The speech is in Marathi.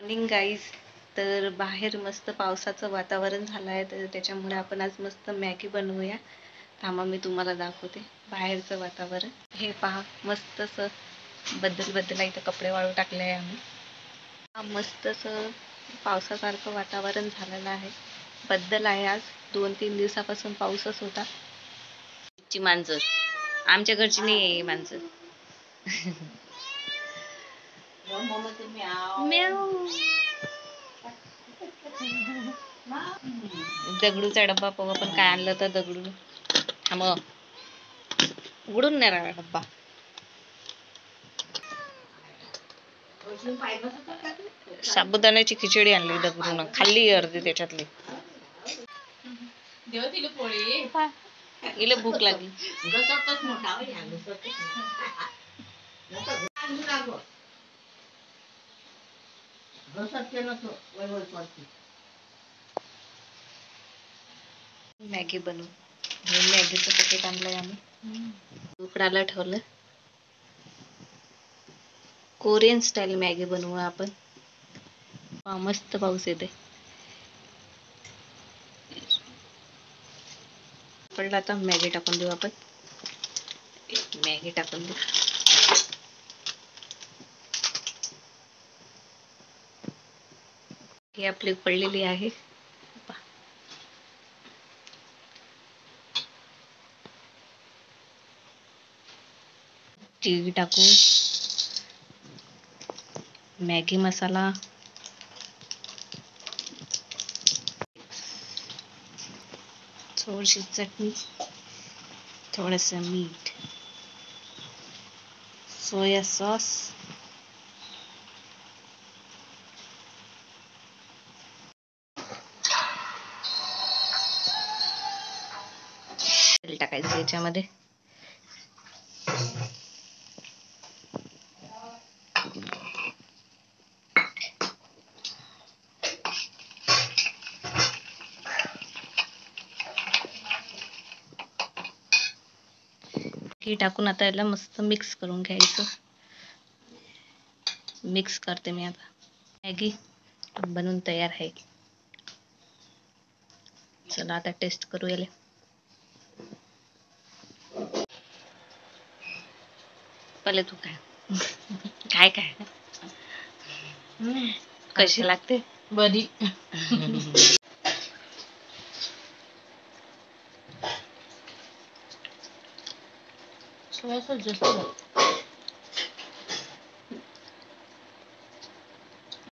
Morning guys. तर बाहेर मस्त पावसाचं वातावरण झालं आहे, तर त्याच्यामुळे आपण आज मस्त मॅगी बनवूया. थांबा मी तुम्हाला दाखवते बाहेरचं वातावरण. हे पहा, मस्त असं बद्दल इथं कपडे वाळू टाकले आहे आम्ही. मस्त असं पावसासारखं वातावरण झालेलं आहे. बद्दल आहे आज. 2-3 दिवसापासून पाऊसच होता. ची मांजर आमच्या घरची नाही आहे मांजर. दगडूचा डब्बा पाहू आपण काय आणलं तर. दगडू मग उघडून नाही राहिला डब्बा. साबुदाण्याची खिचडी आणली दगडून, खाल्ली अर्धी त्याच्यातली. इले भूक लागली. मॅगी बनवू. मॅगीचं पॅकेट आणलंय आम्ही, उकडायला ठेवलं. कोरियन स्टाईल मॅगी बनवू आपण. मस्त पाऊस येते. पडला आता मॅगी टाकून देऊ आपण. मॅगी टाकून देऊ. ही आपली पडलेली आहे. तीळ टाकू, मॅगी मसाला, थोडीशी चटणी, थोडंसं मीठ, सोया सॉस, तेल टाकायचं याच्यामध्ये. हे टाकून आता याला मस्त मिक्स करून घ्यायचं. मिक्स करते मी आता. मॅगी बनवून तयार आहे. चला आता टेस्ट करू याले. पहिले तू काय काय कशी लागते बरी. सोया सॉस जास्त